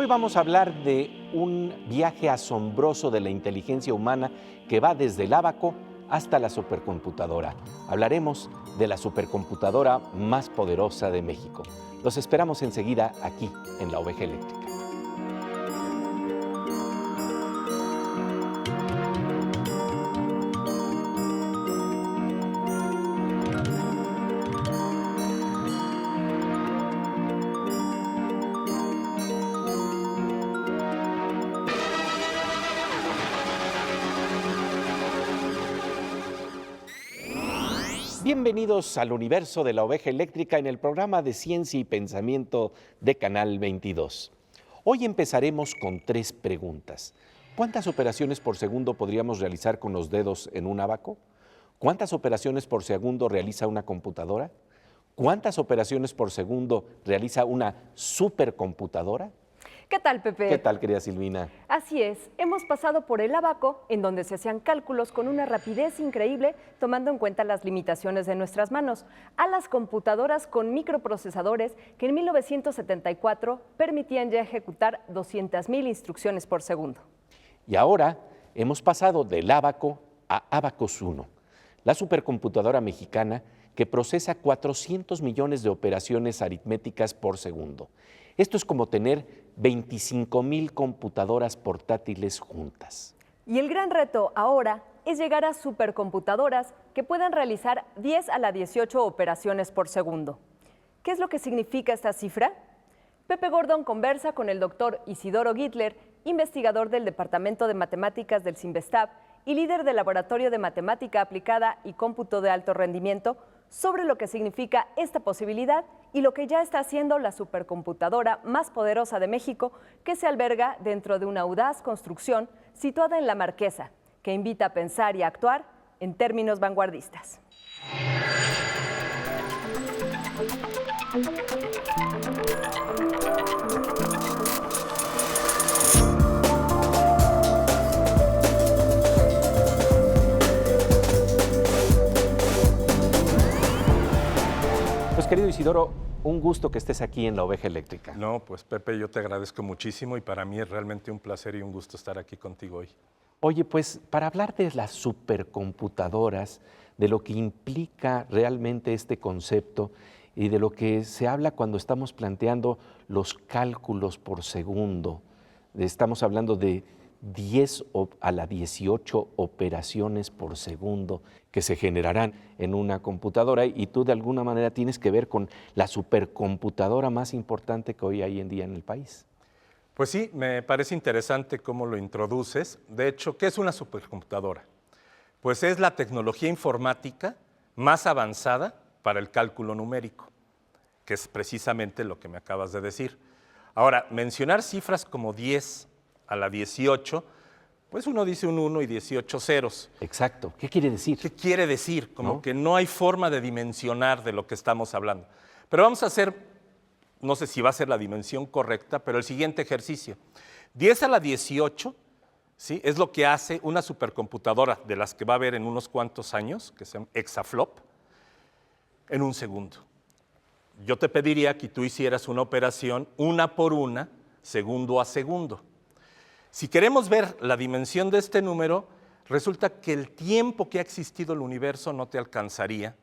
Hoy vamos a hablar de un viaje asombroso de la inteligencia humana que va desde el ábaco hasta la supercomputadora. Hablaremos de la supercomputadora más poderosa de México. Los esperamos enseguida aquí en La Oveja Eléctrica. Bienvenidos al universo de La Oveja Eléctrica en el programa de Ciencia y Pensamiento de Canal 22. Hoy empezaremos con 3 preguntas. ¿Cuántas operaciones por segundo podríamos realizar con los dedos en un ábaco? ¿Cuántas operaciones por segundo realiza una computadora? ¿Cuántas operaciones por segundo realiza una supercomputadora? ¿Qué tal, Pepe? ¿Qué tal, querida Silvina? Así es, hemos pasado por el ábaco, en donde se hacían cálculos con una rapidez increíble, tomando en cuenta las limitaciones de nuestras manos, a las computadoras con microprocesadores que en 1974 permitían ya ejecutar 200,000 instrucciones por segundo. Y ahora hemos pasado del ábaco a Abacus 1, la supercomputadora mexicana que procesa 400 millones de operaciones aritméticas por segundo. Esto es como tener 25,000 computadoras portátiles juntas. Y el gran reto ahora es llegar a supercomputadoras que puedan realizar 10 a la 18 operaciones por segundo. ¿Qué es lo que significa esta cifra? Pepe Gordon conversa con el doctor Isidoro Gittler, investigador del Departamento de Matemáticas del CIMBESTAB y líder del Laboratorio de Matemática Aplicada y Cómputo de Alto Rendimiento, sobre lo que significa esta posibilidad y lo que ya está haciendo la supercomputadora más poderosa de México, que se alberga dentro de una audaz construcción situada en La Marquesa, que invita a pensar y a actuar en términos vanguardistas. Pues querido Isidoro, un gusto que estés aquí en La Oveja Eléctrica. No, pues Pepe, yo te agradezco muchísimo y para mí es realmente un placer y un gusto estar aquí contigo hoy. Oye, pues para hablar de las supercomputadoras, de lo que implica realmente este concepto y de lo que se habla cuando estamos planteando los cálculos por segundo, estamos hablando de 10 a la 18 operaciones por segundo que se generarán en una computadora y tú de alguna manera tienes que ver con la supercomputadora más importante que hoy hay en día en el país. Pues sí, me parece interesante cómo lo introduces. De hecho, ¿qué es una supercomputadora? Pues es la tecnología informática más avanzada para el cálculo numérico, que es precisamente lo que me acabas de decir. Ahora, mencionar cifras como 10 a la 18, pues uno dice un 1 y 18 ceros. Exacto. ¿Qué quiere decir? ¿Qué quiere decir? Como ¿No? que no hay forma de dimensionar de lo que estamos hablando. Pero vamos a hacer, no sé si va a ser la dimensión correcta, pero el siguiente ejercicio. 10 a la 18, ¿sí? Es lo que hace una supercomputadora de las que va a haber en unos cuantos años, que sean exaflop, en un segundo. Yo te pediría que tú hicieras una operación una por una, segundo a segundo. Si queremos ver la dimensión de este número, resulta que el tiempo que ha existido el universo no te alcanzaría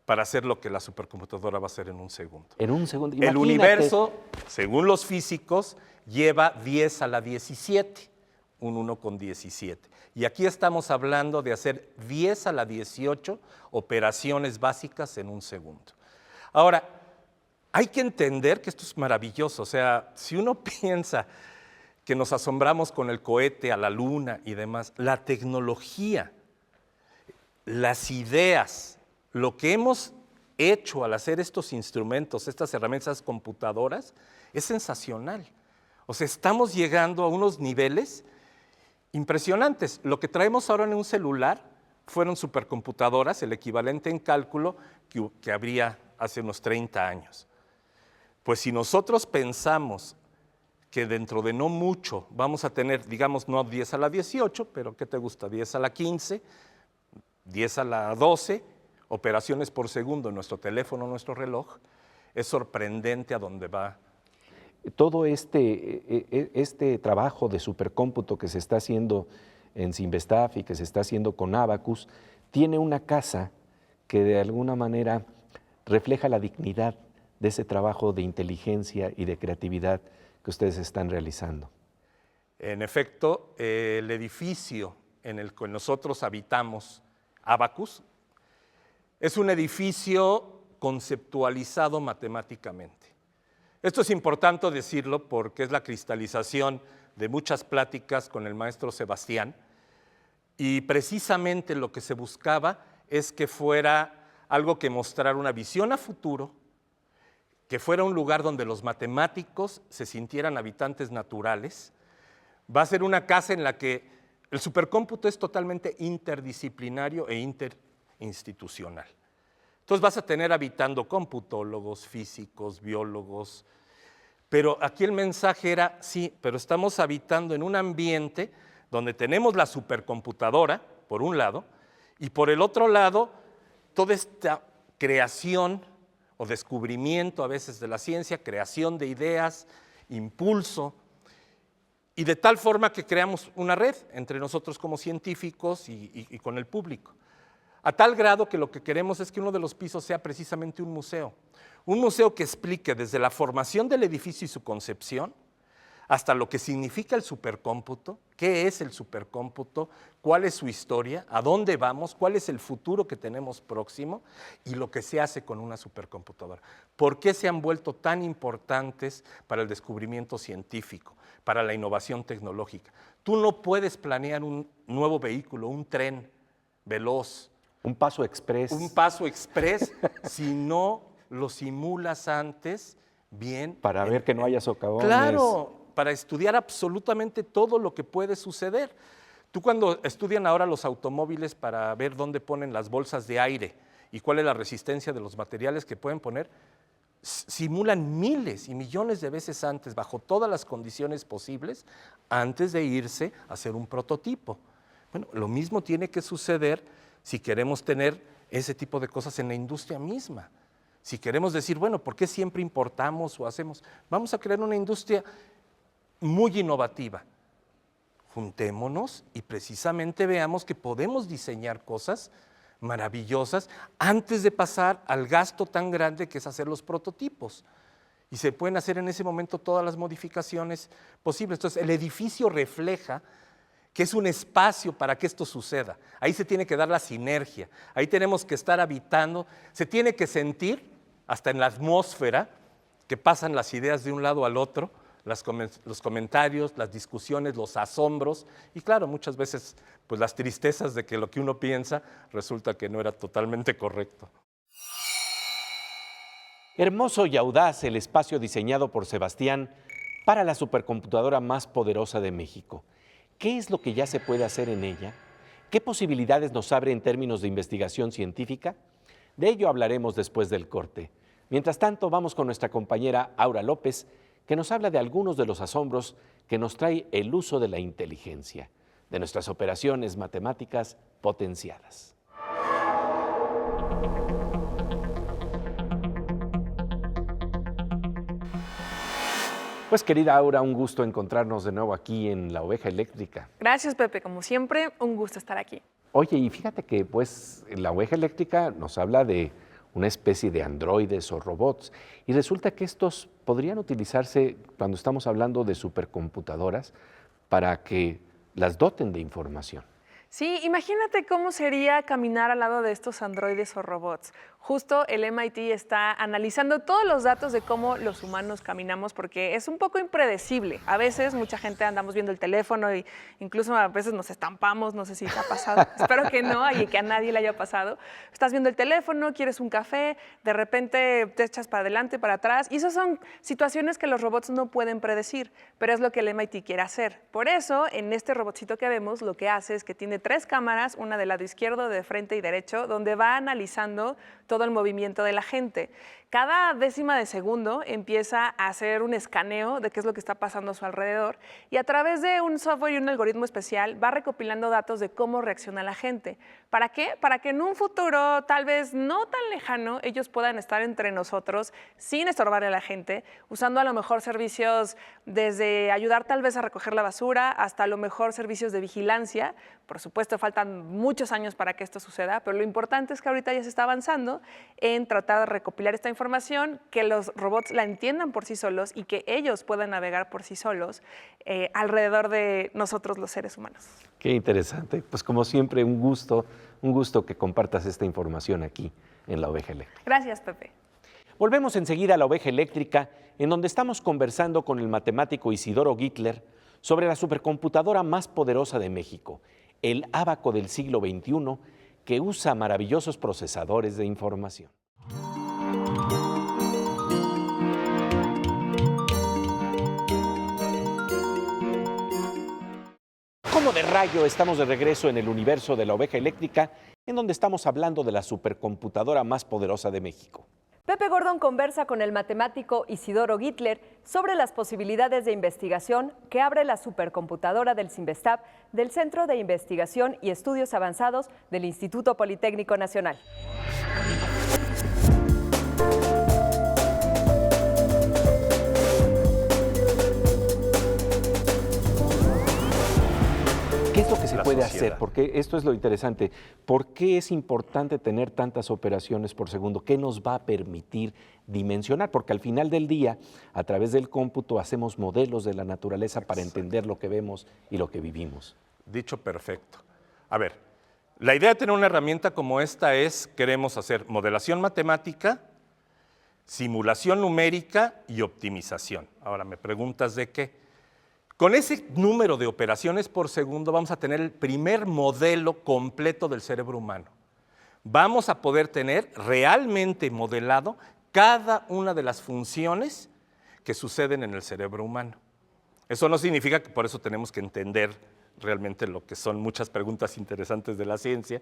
para hacer lo que la supercomputadora va a hacer en un segundo. En un segundo. El Imagínate. universo, según los físicos, lleva 10 a la 17, un 1 con 17. Y aquí estamos hablando de hacer 10 a la 18 operaciones básicas en un segundo. Ahora, hay que entender que esto es maravilloso. O sea, si uno piensa que nos asombramos con el cohete a la luna y demás, la tecnología, las ideas, lo que hemos hecho al hacer estos instrumentos, estas herramientas computadoras, es sensacional. O sea, estamos llegando a unos niveles impresionantes. Lo que traemos ahora en un celular fueron supercomputadoras, el equivalente en cálculo que habría hace unos 30 años. Pues si nosotros pensamos que dentro de no mucho vamos a tener, digamos, no 10 a la 18, pero ¿qué te gusta? 10 a la 15, 10 a la 12, operaciones por segundo en nuestro teléfono, nuestro reloj, es sorprendente a dónde va todo este trabajo de supercómputo que se está haciendo en Sinvestaf y que se está haciendo con Abacus, tiene una casa que de alguna manera refleja la dignidad de ese trabajo de inteligencia y de creatividad que ustedes están realizando. En efecto, el edificio en el que nosotros habitamos, Abacus, es un edificio conceptualizado matemáticamente. Esto es importante decirlo porque es la cristalización de muchas pláticas con el maestro Sebastián, y precisamente lo que se buscaba es que fuera algo que mostrara una visión a futuro, que fuera un lugar donde los matemáticos se sintieran habitantes naturales. Va a ser una casa en la que el supercómputo es totalmente interdisciplinario e interinstitucional. Entonces vas a tener habitando computólogos, físicos, biólogos, pero aquí el mensaje era, sí, pero estamos habitando en un ambiente donde tenemos la supercomputadora, por un lado, y por el otro lado, toda esta creación o descubrimiento a veces de la ciencia, creación de ideas, impulso, y de tal forma que creamos una red entre nosotros como científicos y con el público. A tal grado que lo que queremos es que uno de los pisos sea precisamente un museo que explique desde la formación del edificio y su concepción, hasta lo que significa el supercómputo, qué es el supercómputo, cuál es su historia, a dónde vamos, cuál es el futuro que tenemos próximo y lo que se hace con una supercomputadora. ¿Por qué se han vuelto tan importantes para el descubrimiento científico, para la innovación tecnológica? Tú no puedes planear un nuevo vehículo, un tren veloz. Un paso express. Un paso express si no lo simulas antes bien. Para ver que no haya socavones. Claro, para estudiar absolutamente todo lo que puede suceder. Tú cuando estudian ahora los automóviles para ver dónde ponen las bolsas de aire y cuál es la resistencia de los materiales que pueden poner, simulan miles y millones de veces antes, bajo todas las condiciones posibles, antes de irse a hacer un prototipo. Bueno, lo mismo tiene que suceder si queremos tener ese tipo de cosas en la industria misma. Si queremos decir, bueno, ¿por qué siempre importamos o hacemos? Vamos a crear una industria muy innovativa. Juntémonos y precisamente veamos que podemos diseñar cosas maravillosas antes de pasar al gasto tan grande que es hacer los prototipos. Y se pueden hacer en ese momento todas las modificaciones posibles. Entonces, el edificio refleja que es un espacio para que esto suceda. Ahí se tiene que dar la sinergia, ahí tenemos que estar habitando, se tiene que sentir, hasta en la atmósfera, que pasan las ideas de un lado al otro, los comentarios, las discusiones, los asombros, y claro, muchas veces pues las tristezas de que lo que uno piensa resulta que no era totalmente correcto. Hermoso y audaz el espacio diseñado por Sebastián para la supercomputadora más poderosa de México. ¿Qué es lo que ya se puede hacer en ella? ¿Qué posibilidades nos abre en términos de investigación científica? De ello hablaremos después del corte. Mientras tanto, vamos con nuestra compañera Aura López, que nos habla de algunos de los asombros que nos trae el uso de la inteligencia, de nuestras operaciones matemáticas potenciadas. Pues querida Aura, un gusto encontrarnos de nuevo aquí en La Oveja Eléctrica. Gracias, Pepe. Como siempre, un gusto estar aquí. Oye, y fíjate que pues La Oveja Eléctrica nos habla de una especie de androides o robots, y resulta que estos podrían utilizarse cuando estamos hablando de supercomputadoras para que las doten de información. Sí, imagínate cómo sería caminar al lado de estos androides o robots. Justo el MIT está analizando todos los datos de cómo los humanos caminamos porque es un poco impredecible. A veces mucha gente andamos viendo el teléfono e incluso a veces nos estampamos, no sé si te ha pasado, espero que no y que a nadie le haya pasado. Estás viendo el teléfono, quieres un café, de repente te echas para adelante, para atrás y esas son situaciones que los robots no pueden predecir, pero es lo que el MIT quiere hacer. Por eso, en este robotcito que vemos, lo que hace es que tiene 3 cámaras, una del lado izquierdo, de frente y derecho, donde va analizando todo el movimiento de la gente. Cada décima de segundo empieza a hacer un escaneo de qué es lo que está pasando a su alrededor y a través de un software y un algoritmo especial va recopilando datos de cómo reacciona la gente. ¿Para qué? Para que en un futuro tal vez no tan lejano ellos puedan estar entre nosotros sin estorbarle a la gente, usando a lo mejor servicios desde ayudar tal vez a recoger la basura hasta a lo mejor servicios de vigilancia. Por supuesto, faltan muchos años para que esto suceda, pero lo importante es que ahorita ya se está avanzando en tratar de recopilar esta información, que los robots la entiendan por sí solos y que ellos puedan navegar por sí solos alrededor de nosotros los seres humanos. Qué interesante. Pues como siempre, un gusto que compartas esta información aquí en La Oveja Eléctrica. Gracias, Pepe. Volvemos enseguida a La Oveja Eléctrica, en donde estamos conversando con el matemático Isidoro Gittler sobre la supercomputadora más poderosa de México, el Abaco del siglo XXI, que usa maravillosos procesadores de información. Como de rayo, estamos de regreso en el universo de La Oveja Eléctrica, en donde estamos hablando de la supercomputadora más poderosa de México. Pepe Gordon conversa con el matemático Isidoro Gittler sobre las posibilidades de investigación que abre la supercomputadora del CINVESTAB del Centro de Investigación y Estudios Avanzados del Instituto Politécnico Nacional. ¿Qué es lo que se puede sociedad. hacer? Porque esto es lo interesante. ¿Por qué es importante tener tantas operaciones por segundo? ¿Qué nos va a permitir dimensionar? Porque al final del día, a través del cómputo, hacemos modelos de la naturaleza para entender lo que vemos y lo que vivimos. Dicho perfecto. A ver, la idea de tener una herramienta como esta es, queremos hacer modelación matemática, simulación numérica y optimización. Ahora, me preguntas de qué. Con ese número de operaciones por segundo vamos a tener el primer modelo completo del cerebro humano. Vamos a poder tener realmente modelado cada una de las funciones que suceden en el cerebro humano. Eso no significa que por eso tenemos que entender realmente lo que son muchas preguntas interesantes de la ciencia,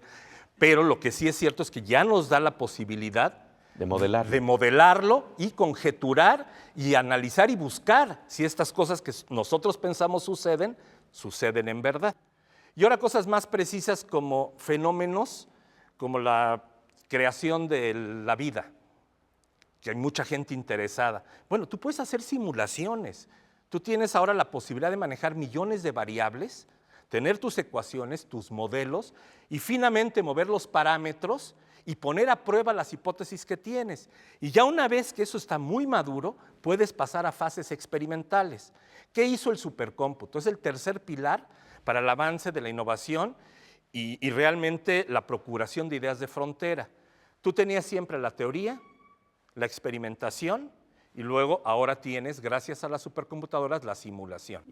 pero lo que sí es cierto es que ya nos da la posibilidad De modelar. de modelarlo y conjeturar y analizar y buscar si estas cosas que nosotros pensamos suceden en verdad. Y ahora cosas más precisas como fenómenos, como la creación de la vida, que hay mucha gente interesada. Bueno, tú puedes hacer simulaciones. Tú tienes ahora la posibilidad de manejar millones de variables, tener tus ecuaciones, tus modelos y finamente mover los parámetros y poner a prueba las hipótesis que tienes. Y ya una vez que eso está muy maduro, puedes pasar a fases experimentales. ¿Qué hizo el supercómputo? Es el tercer pilar para el avance de la innovación y realmente la procuración de ideas de frontera. Tú tenías siempre la teoría, la experimentación y luego ahora tienes, gracias a las supercomputadoras, la simulación.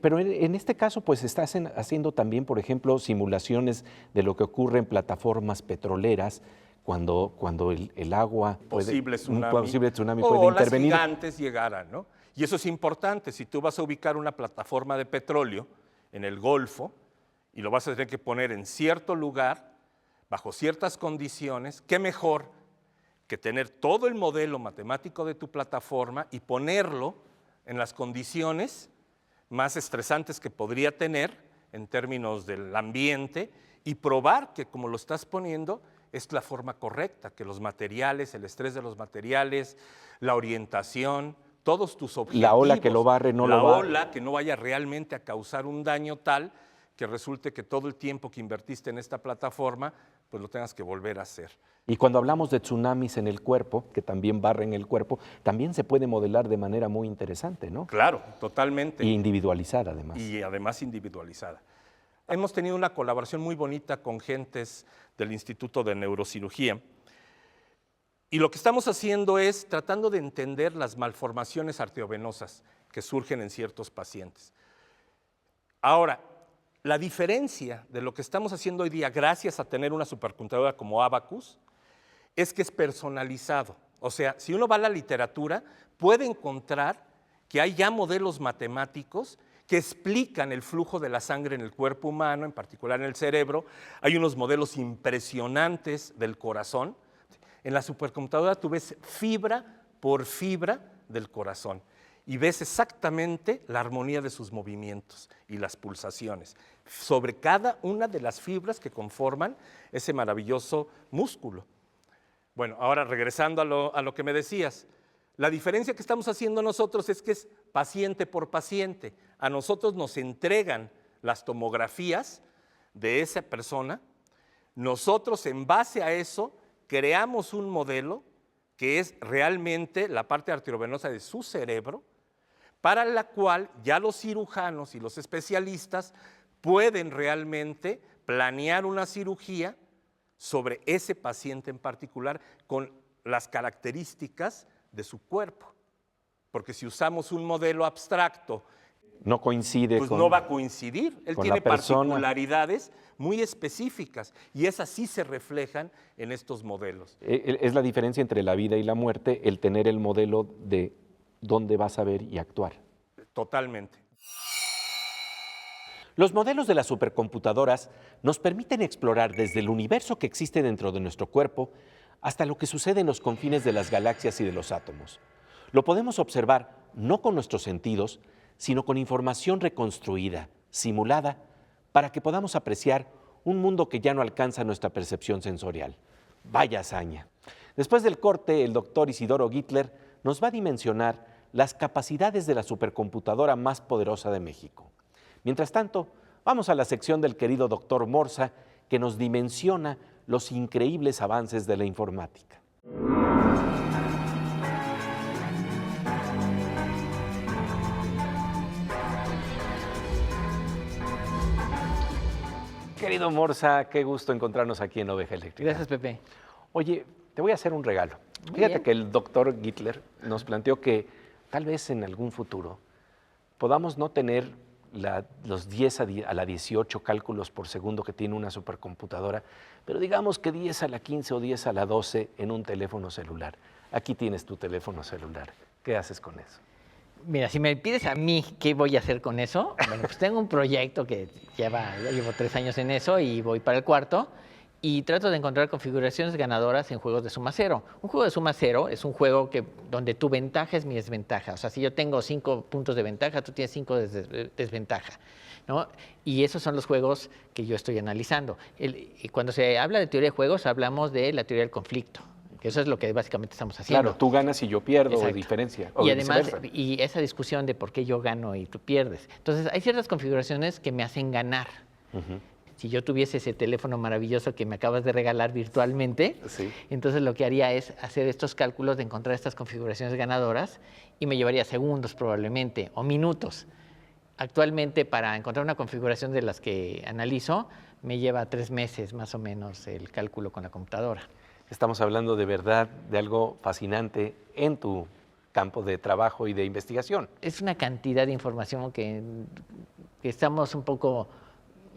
Pero en este caso, pues estás haciendo también, por ejemplo, simulaciones de lo que ocurre en plataformas petroleras cuando el agua un posible tsunami puede olas intervenir. gigantes llegaran, ¿no? Y eso es importante. Si tú vas a ubicar una plataforma de petróleo en el Golfo y lo vas a tener que poner en cierto lugar, bajo ciertas condiciones, ¿qué mejor que tener todo el modelo matemático de tu plataforma y ponerlo en las condiciones más estresantes que podría tener en términos del ambiente y probar que como lo estás poniendo es la forma correcta, que los materiales, el estrés de los materiales, la orientación, todos tus objetivos. La ola que lo barre no lo va. La ola que no vaya realmente a causar un daño tal que resulte que todo el tiempo que invertiste en esta plataforma, pues lo tengas que volver a hacer. Y cuando hablamos de tsunamis en el cuerpo, que también barren el cuerpo, también se puede modelar de manera muy interesante, ¿no? Claro, totalmente. Y individualizada, además. Y además individualizada. Hemos tenido una colaboración muy bonita con gentes del Instituto de Neurocirugía. Y lo que estamos haciendo es tratando de entender las malformaciones arteriovenosas que surgen en ciertos pacientes. Ahora, la diferencia de lo que estamos haciendo hoy día, gracias a tener una supercomputadora como Abacus, es que es personalizado. O sea, si uno va a la literatura, puede encontrar que hay ya modelos matemáticos que explican el flujo de la sangre en el cuerpo humano, en particular en el cerebro. Hay unos modelos impresionantes del corazón. En la supercomputadora tú ves fibra por fibra del corazón y ves exactamente la armonía de sus movimientos y las pulsaciones sobre cada una de las fibras que conforman ese maravilloso músculo. Bueno, ahora regresando a lo que me decías, la diferencia que estamos haciendo nosotros es que es paciente por paciente. A nosotros nos entregan las tomografías de esa persona, nosotros en base a eso creamos un modelo que es realmente la parte arteriovenosa de su cerebro, para la cual ya los cirujanos y los especialistas pueden realmente planear una cirugía sobre ese paciente en particular con las características de su cuerpo. Porque si usamos un modelo abstracto, No coincide pues con... no va a coincidir. Él con tiene la persona. particularidades muy específicas y esas sí se reflejan en estos modelos. Es la diferencia entre la vida y la muerte, el tener el modelo de dónde vas a ver y actuar. Totalmente. Los modelos de las supercomputadoras nos permiten explorar desde el universo que existe dentro de nuestro cuerpo hasta lo que sucede en los confines de las galaxias y de los átomos. Lo podemos observar no con nuestros sentidos, sino con información reconstruida, simulada, para que podamos apreciar un mundo que ya no alcanza nuestra percepción sensorial. Vaya hazaña. Después del corte, el doctor Isidoro Gittler nos va a dimensionar las capacidades de la supercomputadora más poderosa de México. Mientras tanto, vamos a la sección del querido doctor Morsa, que nos dimensiona los increíbles avances de la informática. Querido Morsa, qué gusto encontrarnos aquí en Oveja Eléctrica. Gracias, Pepe. Oye, te voy a hacer un regalo. Muy Fíjate bien. que el doctor Gittler nos planteó que tal vez en algún futuro podamos no tener los 10 a la 18 cálculos por segundo que tiene una supercomputadora, pero digamos que 10 a la 15 o 10 a la 12 en un teléfono celular. Aquí tienes tu teléfono celular. ¿Qué haces con eso? Mira, si me pides a mí qué voy a hacer con eso, bueno, pues tengo un proyecto que ya llevo 3 años en eso y voy para el 4º y trato de encontrar configuraciones ganadoras en juegos de suma cero. Un juego de suma cero es un juego donde tu ventaja es mi desventaja. O sea, si yo tengo 5 puntos de ventaja, tú tienes 5 de desventaja, ¿no? Y esos son los juegos que yo estoy analizando. Y cuando se habla de teoría de juegos, hablamos de la teoría del conflicto. Que eso es lo que básicamente estamos haciendo. Claro, tú ganas y yo pierdo, Exacto. o diferencia. O Y además, viceversa. y esa discusión de por qué yo gano y tú pierdes. Entonces, hay ciertas configuraciones que me hacen ganar. Si yo tuviese ese teléfono maravilloso que me acabas de regalar virtualmente, Sí. entonces lo que haría es hacer estos cálculos de encontrar estas configuraciones ganadoras y me llevaría segundos probablemente o minutos. Actualmente, para encontrar una configuración de las que analizo, me lleva 3 meses más o menos el cálculo con la computadora. Estamos hablando de verdad de algo fascinante en tu campo de trabajo y de investigación. Es una cantidad de información que estamos un poco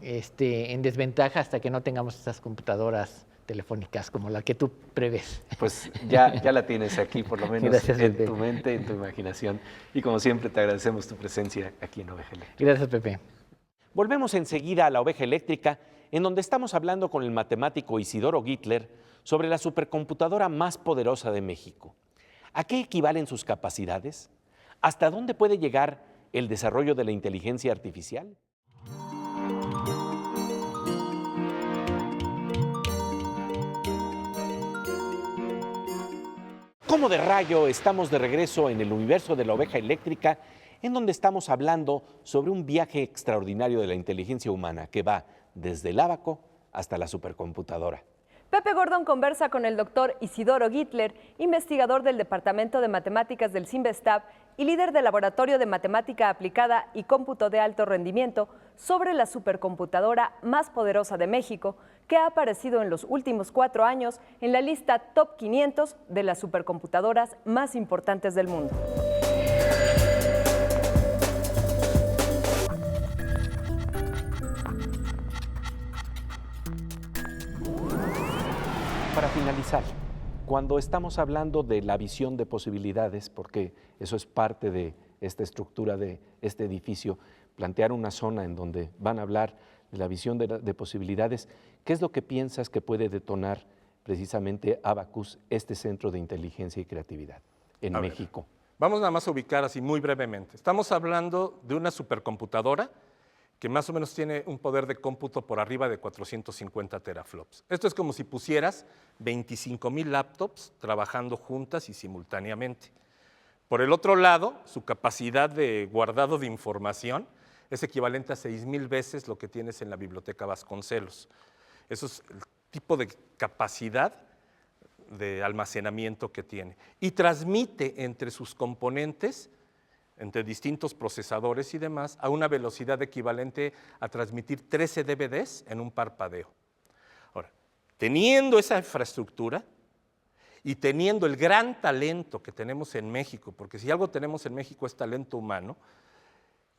en desventaja hasta que no tengamos estas computadoras telefónicas como la que tú prevés. Pues ya la tienes aquí, por lo menos Gracias, en Pepe. tu mente, en tu imaginación. Y como siempre, te agradecemos tu presencia aquí en Oveja Eléctrica. Gracias, Pepe. Volvemos enseguida a la Oveja Eléctrica, en donde estamos hablando con el matemático Isidoro Gittler sobre la supercomputadora más poderosa de México. ¿A qué equivalen sus capacidades? ¿Hasta dónde puede llegar el desarrollo de la inteligencia artificial? Como de rayo, estamos de regreso en el universo de la Oveja Eléctrica, en donde estamos hablando sobre un viaje extraordinario de la inteligencia humana que va desde el ábaco hasta la supercomputadora. Pepe Gordon conversa con el doctor Isidoro Gittler, investigador del Departamento de Matemáticas del CIMBESTAB y líder del Laboratorio de Matemática Aplicada y Cómputo de Alto Rendimiento, sobre la supercomputadora más poderosa de México, que ha aparecido en los últimos 4 años en la lista Top 500 de las supercomputadoras más importantes del mundo. Para finalizar, cuando estamos hablando de la visión de posibilidades, porque eso es parte de esta estructura de este edificio, plantear una zona en donde van a hablar de la visión de posibilidades, ¿qué es lo que piensas que puede detonar precisamente Abacus, este centro de inteligencia y creatividad en A ver, México? vamos nada más a ubicar así muy brevemente. Estamos hablando de una supercomputadora que más o menos tiene un poder de cómputo por arriba de 450 teraflops. Esto es como si pusieras 25,000 laptops trabajando juntas y simultáneamente. Por el otro lado, su capacidad de guardado de información es equivalente a 6,000 veces lo que tienes en la Biblioteca Vasconcelos. Eso es el tipo de capacidad de almacenamiento que tiene. Y transmite entre sus componentes, entre distintos procesadores y demás, a una velocidad equivalente a transmitir 13 DVDs en un parpadeo. Ahora, teniendo esa infraestructura y teniendo el gran talento que tenemos en México, porque si algo tenemos en México es talento humano,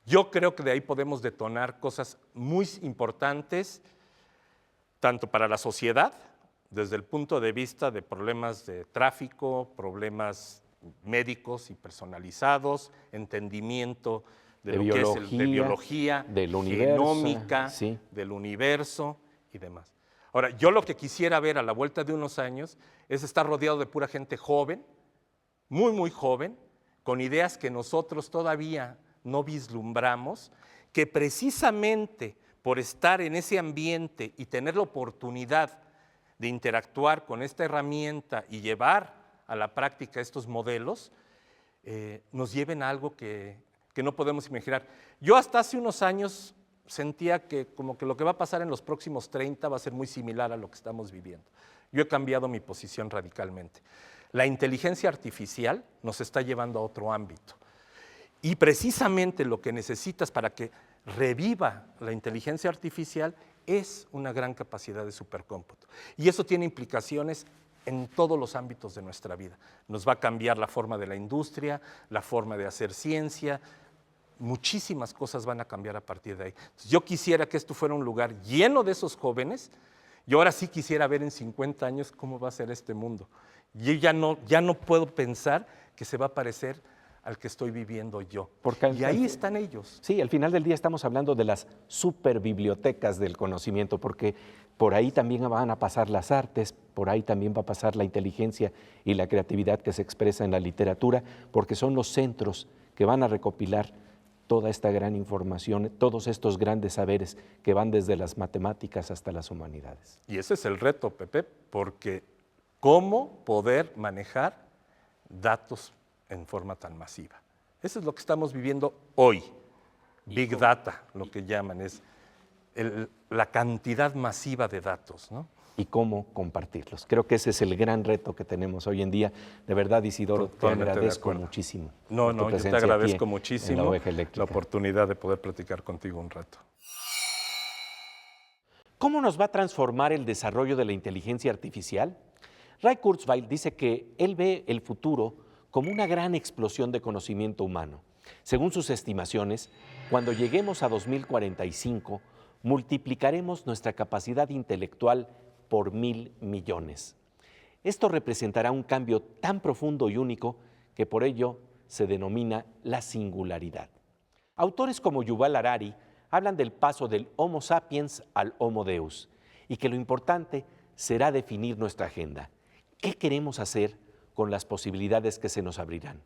yo creo que de ahí podemos detonar cosas muy importantes, tanto para la sociedad, desde el punto de vista de problemas de tráfico, problemas médicos y personalizados, entendimiento de lo que es de biología, del universo, genómica, sí, del universo y demás. Ahora, yo lo que quisiera ver a la vuelta de unos años es estar rodeado de pura gente joven, muy, muy joven, con ideas que nosotros todavía no vislumbramos, que precisamente por estar en ese ambiente y tener la oportunidad de interactuar con esta herramienta y llevar a la práctica estos modelos, nos lleven a algo que no podemos imaginar. Yo hasta hace unos años sentía que como que lo que va a pasar en los próximos 30 va a ser muy similar a lo que estamos viviendo. Yo he cambiado mi posición radicalmente. La inteligencia artificial nos está llevando a otro ámbito. Y precisamente lo que necesitas para que reviva la inteligencia artificial es una gran capacidad de supercómputo. Y eso tiene implicaciones en todos los ámbitos de nuestra vida. Nos va a cambiar la forma de la industria, la forma de hacer ciencia, muchísimas cosas van a cambiar a partir de ahí. Entonces, yo quisiera que esto fuera un lugar lleno de esos jóvenes, y ahora sí quisiera ver en 50 años cómo va a ser este mundo. Yo ya no puedo pensar que se va a parecer al que estoy viviendo yo. Y ahí están ellos. Sí, al final del día estamos hablando de las superbibliotecas del conocimiento, porque por ahí también van a pasar las artes, por ahí también va a pasar la inteligencia y la creatividad que se expresa en la literatura, porque son los centros que van a recopilar toda esta gran información, todos estos grandes saberes que van desde las matemáticas hasta las humanidades. Y ese es el reto, Pepe, porque ¿cómo poder manejar datos en forma tan masiva? Eso es lo que estamos viviendo hoy. Big Data, lo que llaman, es la cantidad masiva de datos, ¿no? Y cómo compartirlos. Creo que ese es el gran reto que tenemos hoy en día. De verdad, Isidoro, Totalmente te agradezco de acuerdo. muchísimo. No, por tu yo te presencia agradezco aquí en muchísimo la Oveja Eléctrica. la oportunidad de poder platicar contigo un rato. ¿Cómo nos va a transformar el desarrollo de la inteligencia artificial? Ray Kurzweil dice que él ve el futuro como una gran explosión de conocimiento humano. Según sus estimaciones, cuando lleguemos a 2045, multiplicaremos nuestra capacidad intelectual por 1,000 millones. Esto representará un cambio tan profundo y único que por ello se denomina la singularidad. Autores como Yuval Harari hablan del paso del Homo sapiens al Homo Deus y que lo importante será definir nuestra agenda. ¿Qué queremos hacer con las posibilidades que se nos abrirán?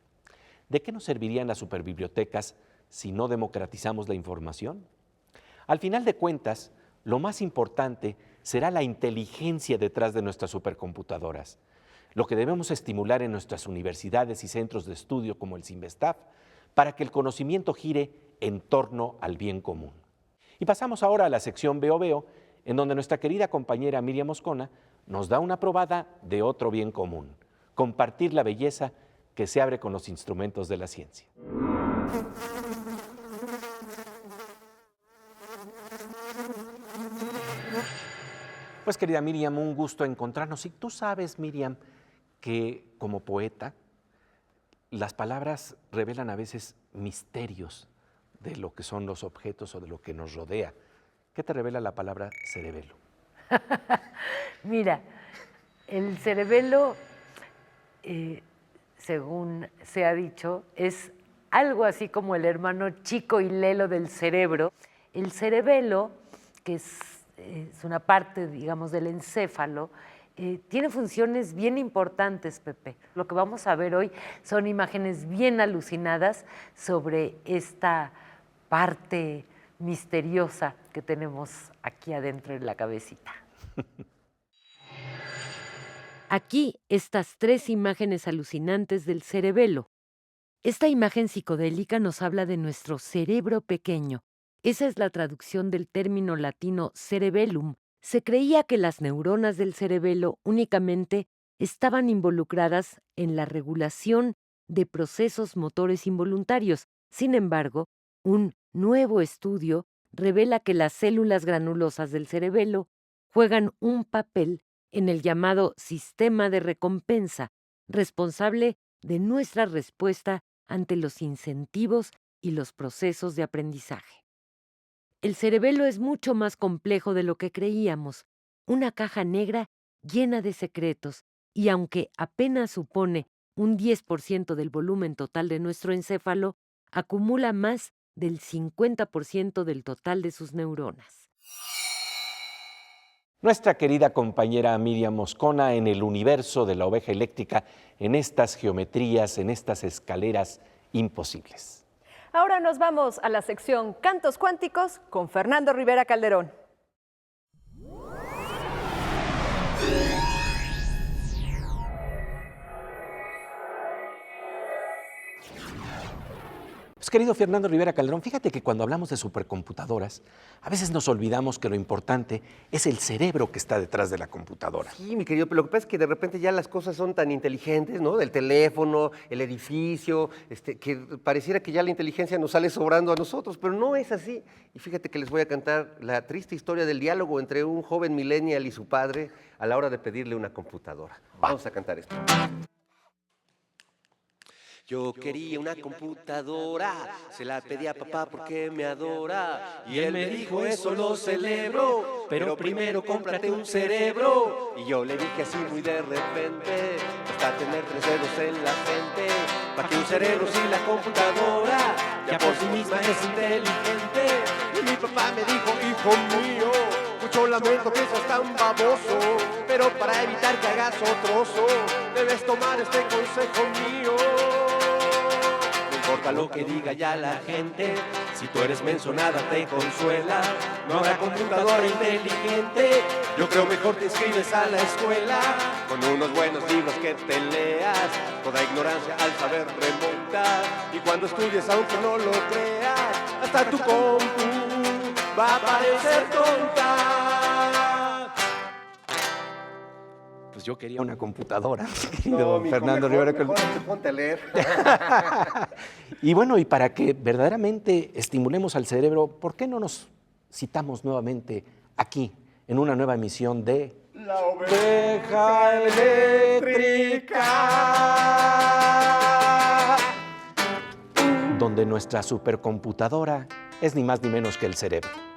¿De qué nos servirían las superbibliotecas si no democratizamos la información? Al final de cuentas, lo más importante será la inteligencia detrás de nuestras supercomputadoras, lo que debemos estimular en nuestras universidades y centros de estudio como el CIMBESTAF para que el conocimiento gire en torno al bien común. Y pasamos ahora a la sección Veo Veo, en donde nuestra querida compañera Miriam Moscona nos da una probada de otro bien común: compartir la belleza que se abre con los instrumentos de la ciencia. Pues querida Miriam, un gusto encontrarnos. Y tú sabes, Miriam, que como poeta, las palabras revelan a veces misterios de lo que son los objetos o de lo que nos rodea. ¿Qué te revela la palabra cerebelo? Mira, el cerebelo, según se ha dicho, es algo así como el hermano chico y lelo del cerebro. El cerebelo, que es una parte, digamos, del encéfalo, tiene funciones bien importantes, Pepe. Lo que vamos a ver hoy son imágenes bien alucinadas sobre esta parte misteriosa que tenemos aquí adentro en la cabecita. Aquí estas 3 imágenes alucinantes del cerebelo. Esta imagen psicodélica nos habla de nuestro cerebro pequeño. Esa es la traducción del término latino cerebellum. Se creía que las neuronas del cerebelo únicamente estaban involucradas en la regulación de procesos motores involuntarios. Sin embargo, un nuevo estudio revela que las células granulosas del cerebelo juegan un papel en el llamado sistema de recompensa, responsable de nuestra respuesta ante los incentivos y los procesos de aprendizaje. El cerebelo es mucho más complejo de lo que creíamos, una caja negra llena de secretos, y aunque apenas supone un 10% del volumen total de nuestro encéfalo, acumula más del 50% del total de sus neuronas. Nuestra querida compañera Miriam Moscona en el universo de la oveja eléctrica, en estas geometrías, en estas escaleras imposibles. Ahora nos vamos a la sección Cantos Cuánticos con Fernando Rivera Calderón. Pues, querido Fernando Rivera Calderón, fíjate que cuando hablamos de supercomputadoras, a veces nos olvidamos que lo importante es el cerebro que está detrás de la computadora. Sí, mi querido, pero lo que pasa es que de repente ya las cosas son tan inteligentes, ¿no? El teléfono, el edificio, que pareciera que ya la inteligencia nos sale sobrando a nosotros, pero no es así. Y fíjate que les voy a cantar la triste historia del diálogo entre un joven millennial y su padre a la hora de pedirle una computadora. Vamos a cantar esto. Yo quería una computadora, se la pedí a papá porque me adora. Y él me dijo, eso lo celebro, pero primero cómprate un cerebro. Y yo le dije así muy de repente, basta tener 3 dedos en la frente, para que un cerebro sin la computadora ya por sí misma es inteligente. Y mi papá me dijo, hijo mío, mucho lamento que seas tan baboso, pero para evitar que hagas otro oso, debes tomar este consejo mío. No importa lo que diga ya la gente, si tú eres menso nada te consuela. No habrá computadora inteligente, yo creo mejor te inscribes a la escuela, con unos buenos libros que te leas, toda ignorancia al saber remontar. Y cuando estudies aunque no lo creas, hasta tu compu va a parecer tonta. Pues yo quería una computadora, querido Fernando Rivera Calderón. Ponte a leer. Y bueno, y para que verdaderamente estimulemos al cerebro, ¿por qué no nos citamos nuevamente aquí, en una nueva emisión de La oveja eléctrica, donde nuestra supercomputadora es ni más ni menos que el cerebro?